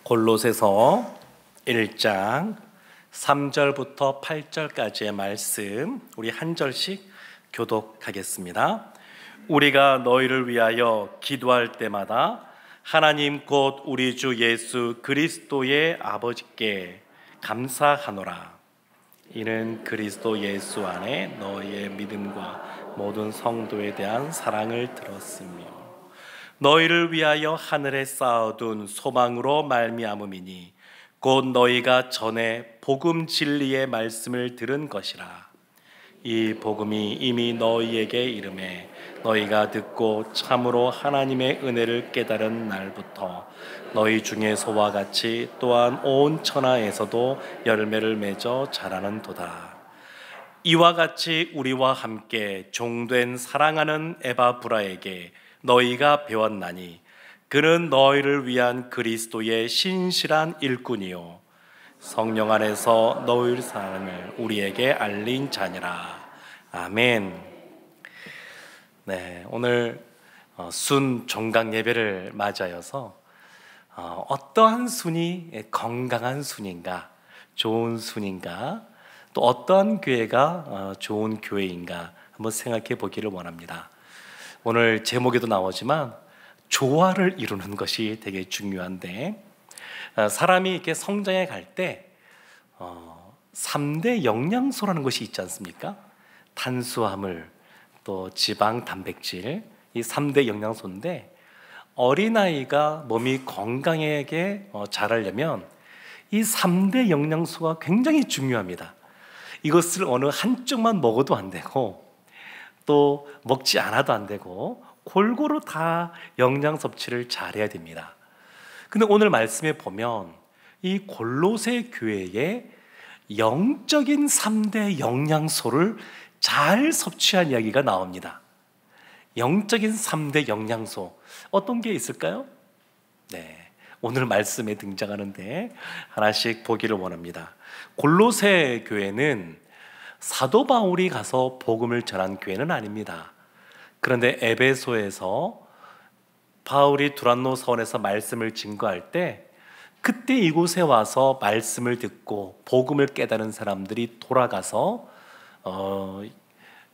골로새서 1장 3절부터 8절까지의 말씀 우리 한 절씩 교독하겠습니다. 우리가 너희를 위하여 기도할 때마다 하나님 곧 우리 주 예수 그리스도의 아버지께 감사하노라. 이는 그리스도 예수 안에 너희의 믿음과 모든 성도에 대한 사랑을 들었으며 너희를 위하여 하늘에 쌓아둔 소망으로 말미암음이니 곧 너희가 전에 복음 진리의 말씀을 들은 것이라. 이 복음이 이미 너희에게 이르매 너희가 듣고 참으로 하나님의 은혜를 깨달은 날부터 너희 중에서와 같이 또한 온 천하에서도 열매를 맺어 자라는도다. 이와 같이 우리와 함께 종된 사랑하는 에바브라에게 너희가 배웠나니 그는 너희를 위한 그리스도의 신실한 일꾼이요 성령 안에서 너희 사랑을 우리에게 알린 자니라. 아멘. 네, 오늘 순 종강 예배를 맞아여서 어떠한 순이 건강한 순인가, 좋은 순인가, 또 어떠한 교회가 좋은 교회인가 한번 생각해 보기를 원합니다. 오늘 제목에도 나오지만 조화를 이루는 것이 되게 중요한데, 사람이 이렇게 성장해 갈 때 3대 영양소라는 것이 있지 않습니까? 탄수화물, 또 지방, 단백질, 이 3대 영양소인데 어린아이가 몸이 건강하게 자라려면 이 3대 영양소가 굉장히 중요합니다. 이것을 어느 한쪽만 먹어도 안 되고 또 먹지 않아도 안 되고 골고루 다 영양 섭취를 잘해야 됩니다. 근데 오늘 말씀에 보면 이 골로새 교회의 영적인 3대 영양소를 잘 섭취한 이야기가 나옵니다. 영적인 3대 영양소 어떤 게 있을까요? 네, 오늘 말씀에 등장하는데 하나씩 보기를 원합니다. 골로새 교회는 사도 바울이 가서 복음을 전한 교회는 아닙니다. 그런데 에베소에서 바울이 두란노 서원에서 말씀을 증거할 때 그때 이곳에 와서 말씀을 듣고 복음을 깨달은 사람들이 돌아가서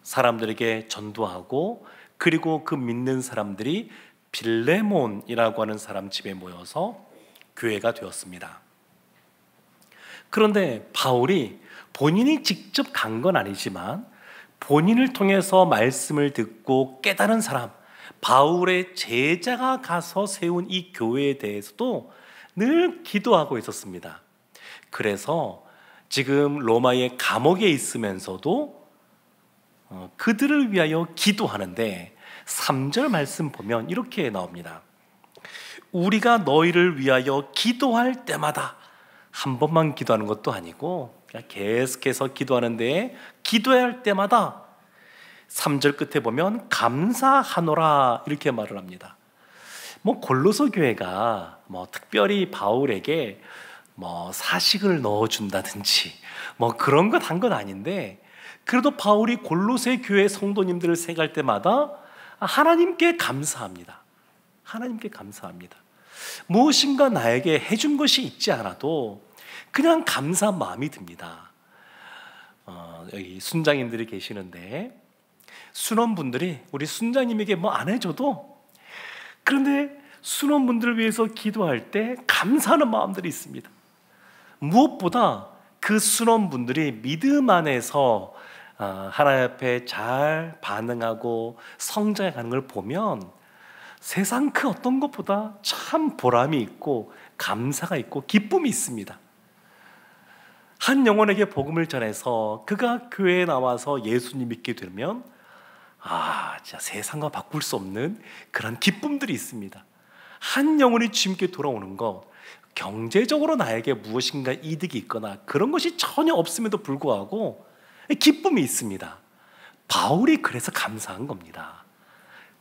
사람들에게 전도하고, 그리고 그 믿는 사람들이 빌레몬이라고 하는 사람 집에 모여서 교회가 되었습니다. 그런데 바울이 본인이 직접 간 건 아니지만 본인을 통해서 말씀을 듣고 깨달은 사람, 바울의 제자가 가서 세운 이 교회에 대해서도 늘 기도하고 있었습니다. 그래서 지금 로마의 감옥에 있으면서도 그들을 위하여 기도하는데 3절 말씀 보면 이렇게 나옵니다. 우리가 너희를 위하여 기도할 때마다, 한 번만 기도하는 것도 아니고 계속해서 기도하는데 기도해야 할 때마다 3절 끝에 보면 감사하노라 이렇게 말을 합니다. 골로새 교회가 특별히 바울에게 사식을 넣어준다든지 그런 것 한 건 아닌데, 그래도 바울이 골로새 교회 성도님들을 생각할 때마다 하나님께 감사합니다. 하나님께 감사합니다. 무엇인가 나에게 해준 것이 있지 않아도 그냥 감사한 마음이 듭니다. 여기 순장님들이 계시는데 순원분들이 우리 순장님에게 안 해줘도, 그런데 순원분들을 위해서 기도할 때 감사하는 마음들이 있습니다. 무엇보다 그 순원분들이 믿음 안에서 하나님 앞에 잘 반응하고 성장해가는 걸 보면 세상 그 어떤 것보다 참 보람이 있고 감사가 있고 기쁨이 있습니다. 한 영혼에게 복음을 전해서 그가 교회에 나와서 예수님 믿게 되면 진짜 세상과 바꿀 수 없는 그런 기쁨들이 있습니다. 한 영혼이 주님께 돌아오는 것, 경제적으로 나에게 무엇인가 이득이 있거나 그런 것이 전혀 없음에도 불구하고 기쁨이 있습니다. 바울이 그래서 감사한 겁니다.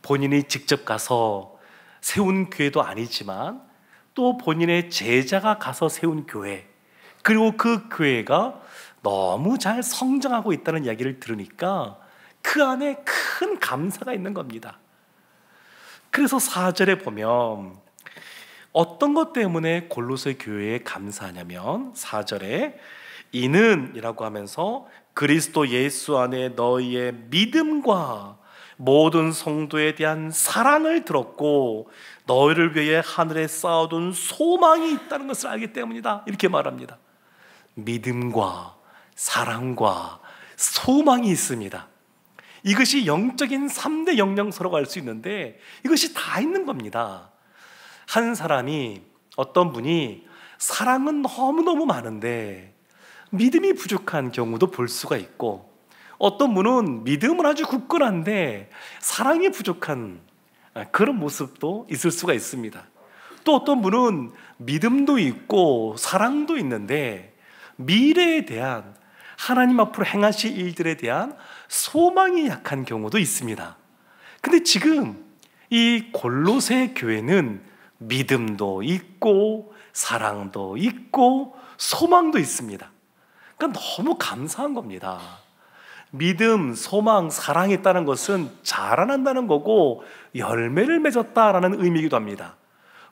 본인이 직접 가서 세운 교회도 아니지만 또 본인의 제자가 가서 세운 교회, 그리고 그 교회가 너무 잘 성장하고 있다는 이야기를 들으니까 그 안에 큰 감사가 있는 겁니다. 그래서 4절에 보면 어떤 것 때문에 골로새 교회에 감사하냐면 4절에 이는 이라고 하면서 그리스도 예수 안에 너희의 믿음과 모든 성도에 대한 사랑을 들었고 너희를 위해 하늘에 쌓아둔 소망이 있다는 것을 알기 때문이다, 이렇게 말합니다. 믿음과 사랑과 소망이 있습니다. 이것이 영적인 3대 영양소라고 할 수 있는데 이것이 다 있는 겁니다. 한 사람이, 어떤 분이 사랑은 너무너무 많은데 믿음이 부족한 경우도 볼 수가 있고, 어떤 분은 믿음은 아주 굳건한데 사랑이 부족한 그런 모습도 있을 수가 있습니다. 또 어떤 분은 믿음도 있고 사랑도 있는데 미래에 대한, 하나님 앞으로 행하실 일들에 대한 소망이 약한 경우도 있습니다. 근데 지금 이 골로새 교회는 믿음도 있고 사랑도 있고 소망도 있습니다. 그러니까 너무 감사한 겁니다. 믿음, 소망, 사랑이 있다는 것은 자라난다는 거고 열매를 맺었다라는 의미이기도 합니다.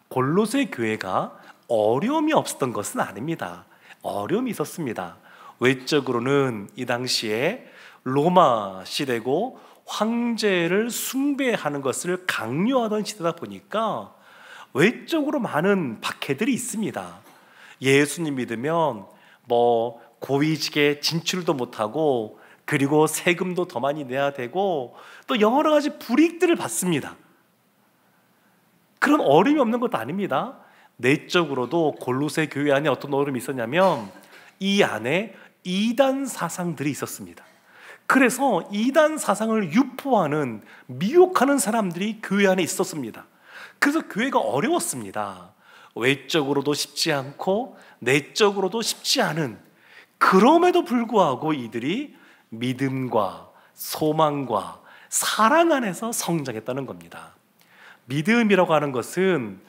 골로새 교회가 어려움이 없었던 것은 아닙니다. 어려움이 있었습니다. 외적으로는 이 당시에 로마 시대고 황제를 숭배하는 것을 강요하던 시대다 보니까 외적으로 많은 박해들이 있습니다. 예수님 믿으면 고위직에 진출도 못하고, 그리고 세금도 더 많이 내야 되고, 또 여러 가지 불이익들을 받습니다. 그런 어려움이 없는 것도 아닙니다. 내적으로도 골로새 교회 안에 어떤 어려움이 있었냐면 이 안에 이단 사상들이 있었습니다. 그래서 이단 사상을 유포하는, 미혹하는 사람들이 교회 안에 있었습니다. 그래서 교회가 어려웠습니다. 외적으로도 쉽지 않고 내적으로도 쉽지 않은, 그럼에도 불구하고 이들이 믿음과 소망과 사랑 안에서 성장했다는 겁니다. 믿음이라고 하는 것은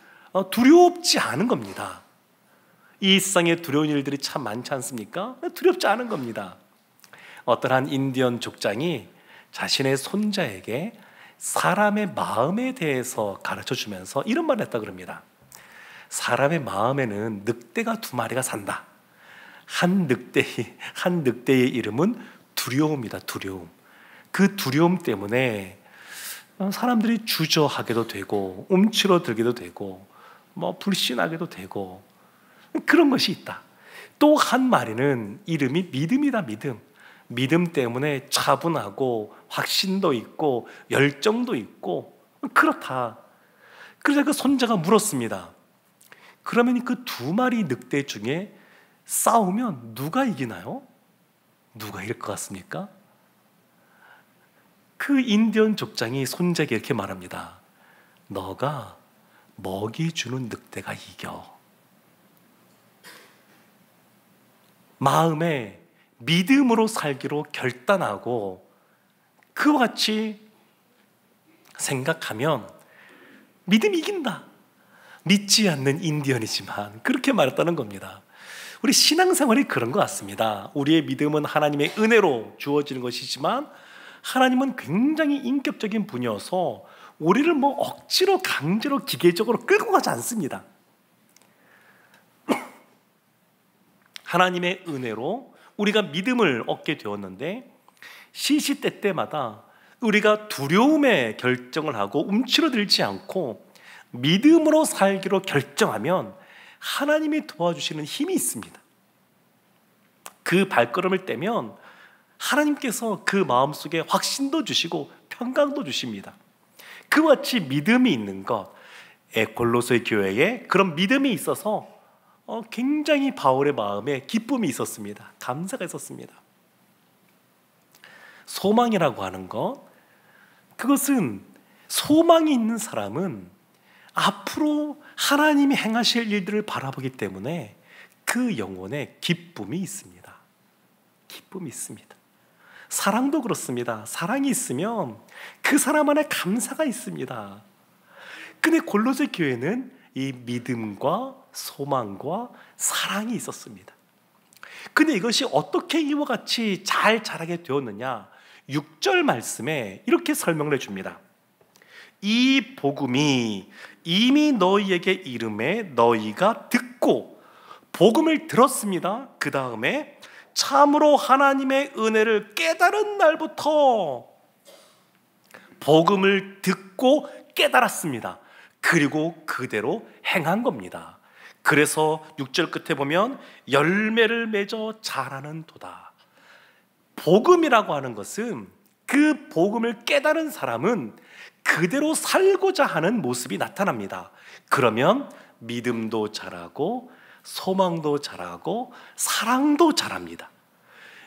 두렵지 않은 겁니다. 이 세상에 두려운 일들이 참 많지 않습니까? 두렵지 않은 겁니다. 어떤 한 인디언 족장이 자신의 손자에게 사람의 마음에 대해서 가르쳐 주면서 이런 말을 했다 그럽니다. 사람의 마음에는 늑대가 2마리가 산다. 한 늑대의 이름은 두려움이다. 두려움. 그 두려움 때문에 사람들이 주저하게도 되고 움츠러들기도 되고 불신하게도 되고 그런 것이 있다. 또 한 마리는 이름이 믿음이다. 믿음 때문에 차분하고 확신도 있고 열정도 있고 그렇다. 그래서 그 손자가 물었습니다. 그러면 그 2마리 늑대 중에 싸우면 누가 이기나요? 누가 이길 것 같습니까? 그 인디언 족장이 손자에게 이렇게 말합니다. 너가 먹이 주는 늑대가 이겨. 마음에 믿음으로 살기로 결단하고 그와 같이 생각하면 믿음이 이긴다. 믿지 않는 인디언이지만 그렇게 말했다는 겁니다. 우리 신앙생활이 그런 것 같습니다. 우리의 믿음은 하나님의 은혜로 주어지는 것이지만 하나님은 굉장히 인격적인 분이어서 우리를 억지로 강제로 기계적으로 끌고 가지 않습니다. 하나님의 은혜로 우리가 믿음을 얻게 되었는데 시시때때마다 우리가 두려움에 결정을 하고 움츠러들지 않고 믿음으로 살기로 결정하면 하나님이 도와주시는 힘이 있습니다. 그 발걸음을 떼면 하나님께서 그 마음속에 확신도 주시고 평강도 주십니다. 그와 같이 믿음이 있는 것, 골로새 교회에 그런 믿음이 있어서 굉장히 바울의 마음에 기쁨이 있었습니다. 감사가 있었습니다. 소망이라고 하는 것, 그것은 소망이 있는 사람은 앞으로 하나님이 행하실 일들을 바라보기 때문에 그 영혼에 기쁨이 있습니다. 기쁨이 있습니다. 사랑도 그렇습니다. 사랑이 있으면 그 사람 안에 감사가 있습니다. 근데 골로새 교회는 이 믿음과 소망과 사랑이 있었습니다. 근데 이것이 어떻게 이와 같이 잘 자라게 되었느냐? 6절 말씀에 이렇게 설명을 해줍니다. 이 복음이 이미 너희에게 이름에 너희가 듣고 복음을 들었습니다. 그 다음에 참으로 하나님의 은혜를 깨달은 날부터 복음을 듣고 깨달았습니다. 그리고 그대로 행한 겁니다. 그래서 6절 끝에 보면 열매를 맺어 자라는 도다. 복음이라고 하는 것은 그 복음을 깨달은 사람은 그대로 살고자 하는 모습이 나타납니다. 그러면 믿음도 자라고 소망도 자라고 사랑도 자랍니다.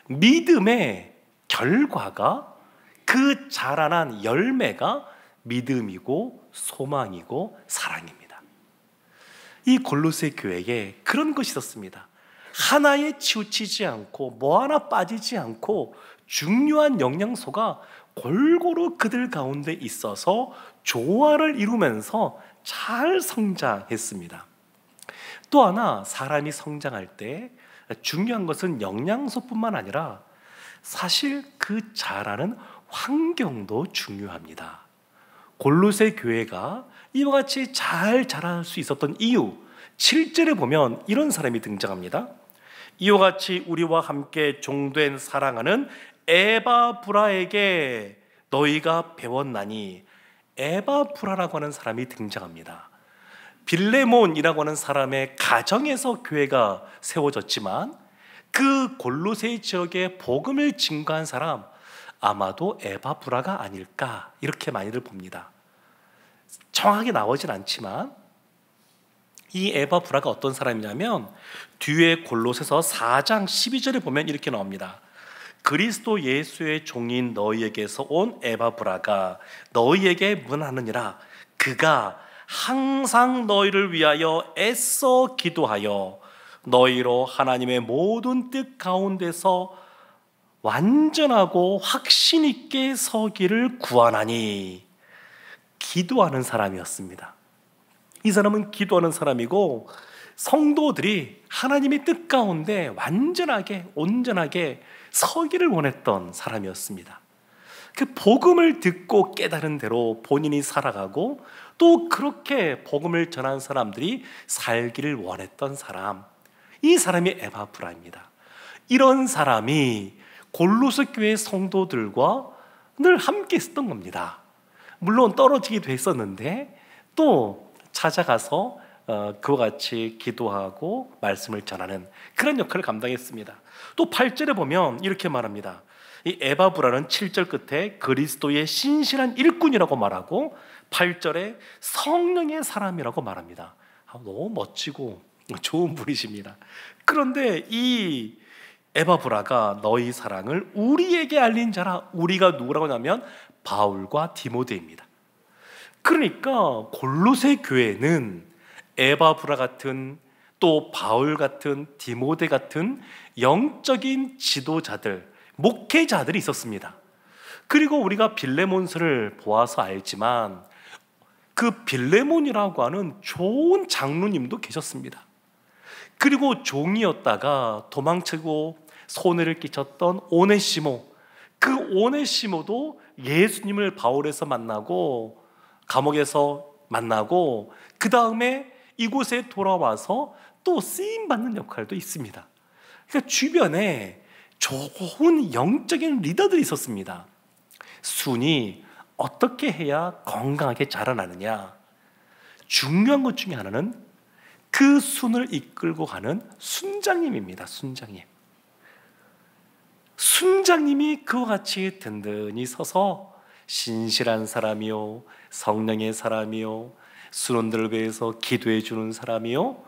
믿음의 결과가, 그 자라난 열매가 믿음이고 소망이고 사랑입니다. 이 골로새 교회에 그런 것이 있었습니다. 하나에 치우치지 않고 뭐 하나 빠지지 않고 중요한 영양소가 골고루 그들 가운데 있어서 조화를 이루면서 잘 성장했습니다. 또 하나, 사람이 성장할 때 중요한 것은 영양소뿐만 아니라 사실 그 자라는 환경도 중요합니다. 골로새 교회가 이와 같이 잘 자랄 수 있었던 이유, 7절에 보면 이런 사람이 등장합니다. 이와 같이 우리와 함께 종된 사랑하는 에바브라에게 너희가 배웠나니, 에바브라라고 하는 사람이 등장합니다. 빌레몬이라고 하는 사람의 가정에서 교회가 세워졌지만 그 골로새 지역에 복음을 증거한 사람, 아마도 에바브라가 아닐까, 이렇게 많이들 봅니다. 정확하게 나오진 않지만 이 에바브라가 어떤 사람이냐면 뒤에 골로새서 4장 12절에 보면 이렇게 나옵니다. 그리스도 예수의 종인 너희에게서 온 에바브라가 너희에게 문하느니라. 그가 항상 너희를 위하여 애써 기도하여 너희로 하나님의 모든 뜻 가운데서 완전하고 확신 있게 서기를 구하나니. 기도하는 사람이었습니다. 이 사람은 기도하는 사람이고 성도들이 하나님의 뜻 가운데 완전하게 온전하게 서기를 원했던 사람이었습니다. 그 복음을 듣고 깨달은 대로 본인이 살아가고 또 그렇게 복음을 전한 사람들이 살기를 원했던 사람, 이 사람이 에바브라입니다. 이런 사람이 골로새 교회 성도들과 늘 함께 있었던 겁니다. 물론 떨어지기도 했었는데 또 찾아가서 그와 같이 기도하고 말씀을 전하는 그런 역할을 감당했습니다. 또 8절에 보면 이렇게 말합니다. 이 에바브라는 7절 끝에 그리스도의 신실한 일꾼이라고 말하고 8절에 성령의 사람이라고 말합니다. 너무 멋지고 좋은 분이십니다. 그런데 이 에바브라가 너희 사랑을 우리에게 알린 자라. 우리가 누구라고 하냐면 바울과 디모데입니다. 그러니까 골로새 교회는 에바브라 같은, 또 바울 같은, 디모데 같은 영적인 지도자들, 목회자들이 있었습니다. 그리고 우리가 빌레몬서를 보아서 알지만 그 빌레몬이라고 하는 좋은 장로님도 계셨습니다. 그리고 종이었다가 도망치고 손해를 끼쳤던 오네시모, 그 오네시모도 예수님을 바울에서 만나고 감옥에서 만나고 그 다음에 이곳에 돌아와서 또 쓰임받는 역할도 있습니다. 그러니까 주변에 좋은 영적인 리더들이 있었습니다. 순이 어떻게 해야 건강하게 자라나느냐, 중요한 것 중에 하나는 그 순을 이끌고 가는 순장님입니다. 순장님이 그와 같이 든든히 서서 신실한 사람이요, 성령의 사람이요, 순원들을 위해서 기도해 주는 사람이요,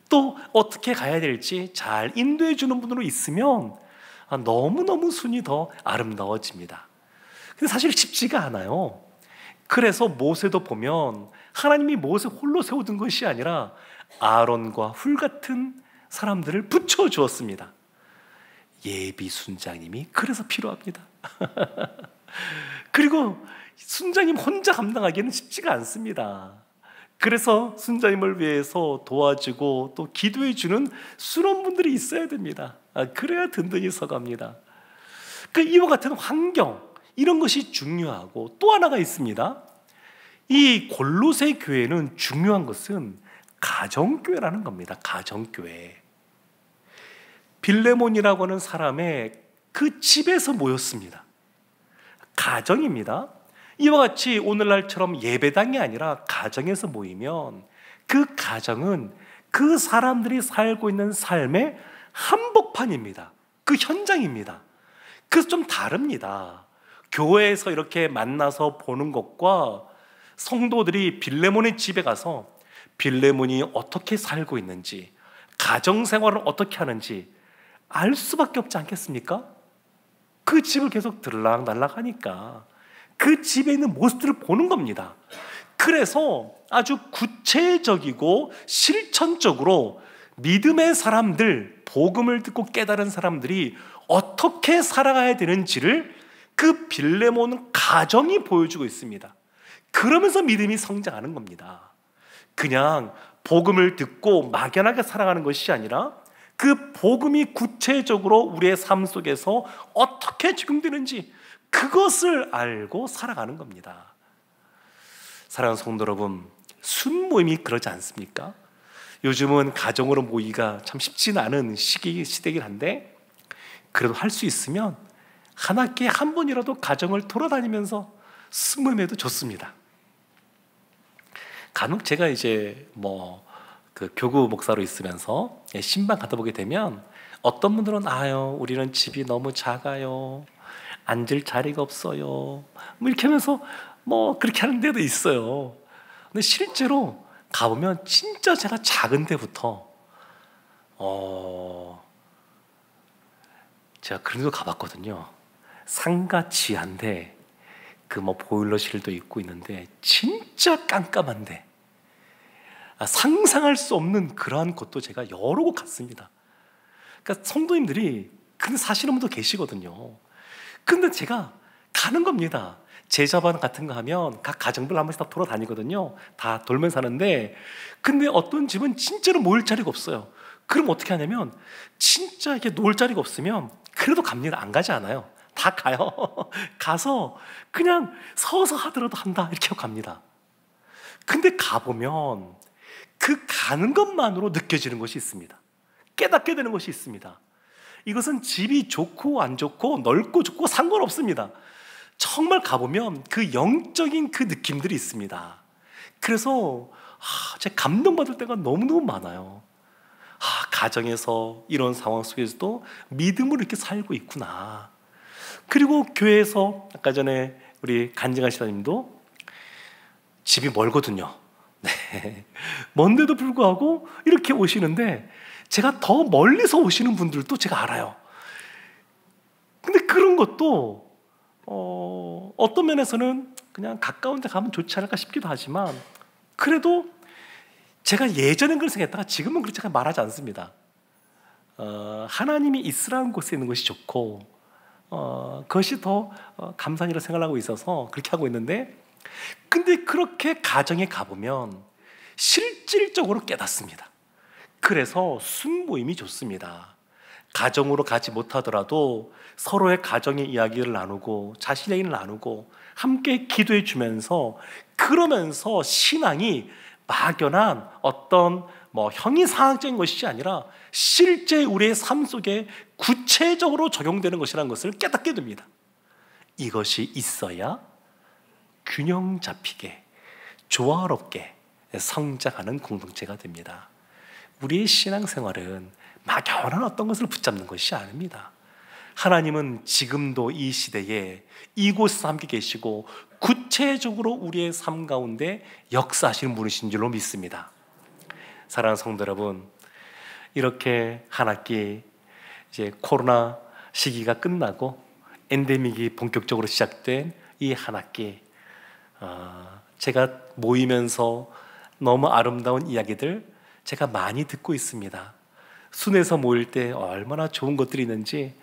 또 어떻게 가야 될지 잘 인도해 주는 분으로 있으면 너무너무 순이 더 아름다워집니다. 근데 사실 쉽지가 않아요. 그래서 모세도 보면 하나님이 모세 홀로 세워둔 것이 아니라 아론과 훌 같은 사람들을 붙여주었습니다. 예비 순장님이 그래서 필요합니다. 그리고 순장님 혼자 감당하기는 쉽지가 않습니다. 그래서 순장님을 위해서 도와주고 또 기도해주는 순원분들이 있어야 됩니다. 그래야 든든히 서갑니다. 이와 같은 환경, 이런 것이 중요하고 또 하나가 있습니다. 이 골로새 교회는 중요한 것은 가정교회라는 겁니다. 가정교회. 빌레몬이라고 하는 사람의 그 집에서 모였습니다. 가정입니다. 이와 같이 오늘날처럼 예배당이 아니라 가정에서 모이면 그 가정은 그 사람들이 살고 있는 삶의 한복판입니다. 그 현장입니다. 그래서 좀 다릅니다. 교회에서 이렇게 만나서 보는 것과 성도들이 빌레몬의 집에 가서 빌레몬이 어떻게 살고 있는지, 가정생활을 어떻게 하는지 알 수밖에 없지 않겠습니까? 그 집을 계속 들락날락 하니까 그 집에 있는 모습들을 보는 겁니다. 그래서 아주 구체적이고 실천적으로 믿음의 사람들, 복음을 듣고 깨달은 사람들이 어떻게 살아가야 되는지를 그 빌레몬 가정이 보여주고 있습니다. 그러면서 믿음이 성장하는 겁니다. 그냥 복음을 듣고 막연하게 살아가는 것이 아니라 그 복음이 구체적으로 우리의 삶 속에서 어떻게 적용되는지 그것을 알고 살아가는 겁니다. 사랑하는 성도 여러분, 순모임이 그러지 않습니까? 요즘은 가정으로 모이기가 참 쉽지는 않은 시대이긴 한데 그래도 할 수 있으면 한 학기에 한 번이라도 가정을 돌아다니면서 순모임해도 좋습니다. 간혹 제가 이제 그 교구 목사로 있으면서 신방 갔다 보게 되면 어떤 분들은 우리는 집이 너무 작아요, 앉을 자리가 없어요, 이렇게 하면서 그렇게 하는 데도 있어요. 근데 실제로 가보면 진짜 제가 작은 데부터 제가 그런 데도 가봤거든요. 상가 지하인데 보일러실도 있고 있는데 진짜 깜깜한데 상상할 수 없는 그러한 곳도 제가 여러 곳 갔습니다. 그러니까 성도님들이 근데 사시는 분도 계시거든요. 근데 제가 가는 겁니다. 제자반 같은 거 하면 각 가정별 한 번씩 다 돌아다니거든요. 다 돌면서 하는데 근데 어떤 집은 진짜로 모일 자리가 없어요. 그럼 어떻게 하냐면 진짜 이렇게 놓을 자리가 없으면 그래도 갑니다. 안 가지 않아요. 다 가요. 가서 그냥 서서 하더라도 한다 이렇게 하고 갑니다. 근데 가보면 그 가는 것만으로 느껴지는 것이 있습니다. 깨닫게 되는 것이 있습니다. 이것은 집이 좋고 안 좋고 넓고 좁고 상관없습니다. 정말 가보면 그 영적인 그 느낌들이 있습니다. 그래서 제가 감동받을 때가 너무너무 많아요. 가정에서 이런 상황 속에서도 믿음으로 이렇게 살고 있구나. 그리고 교회에서 아까 전에 우리 간증한 시사님도 집이 멀거든요. 네. 먼데도 불구하고 이렇게 오시는데 제가 더 멀리서 오시는 분들도 제가 알아요. 근데 그런 것도 어떤 면에서는 그냥 가까운 데 가면 좋지 않을까 싶기도 하지만 그래도 제가 예전엔 그런 생각했다가 지금은 그렇게 말하지 않습니다. 하나님이 있으라는 곳에 있는 것이 좋고 그것이 더 감사하리라 생각하고 있어서 그렇게 하고 있는데 근데 그렇게 가정에 가보면 실질적으로 깨닫습니다. 그래서 순모임이 좋습니다. 가정으로 가지 못하더라도 서로의 가정의 이야기를 나누고 자신의 일을 나누고 함께 기도해 주면서 그러면서 신앙이 막연한 어떤 형이상학적인 것이 아니라 실제 우리의 삶 속에 구체적으로 적용되는 것이라는 것을 깨닫게 됩니다. 이것이 있어야 균형 잡히게 조화롭게 성장하는 공동체가 됩니다. 우리의 신앙생활은 막연한 어떤 것을 붙잡는 것이 아닙니다. 하나님은 지금도 이 시대에 이곳에서 함께 계시고 구체적으로 우리의 삶 가운데 역사하시는 분이신 줄로 믿습니다. 사랑하는 성도 여러분, 이렇게 한 학기 이제 코로나 시기가 끝나고 엔데믹이 본격적으로 시작된 이 한 학기 제가 모이면서 너무 아름다운 이야기들 제가 많이 듣고 있습니다. 순회에서 모일 때 얼마나 좋은 것들이 있는지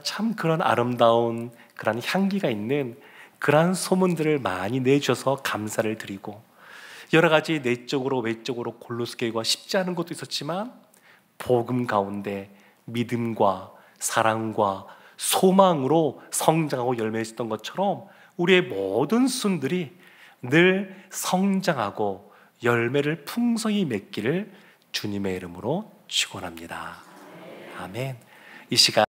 참 그런 아름다운 그런 향기가 있는 그러한 소문들을 많이 내주셔서 감사를 드리고 여러 가지 내적으로 외적으로 골로새 교회가 쉽지 않은 것도 있었지만 복음 가운데 믿음과 사랑과 소망으로 성장하고 열매했던 것처럼 우리의 모든 순들이 늘 성장하고 열매를 풍성히 맺기를 주님의 이름으로 축원합니다. 아멘. 이 시간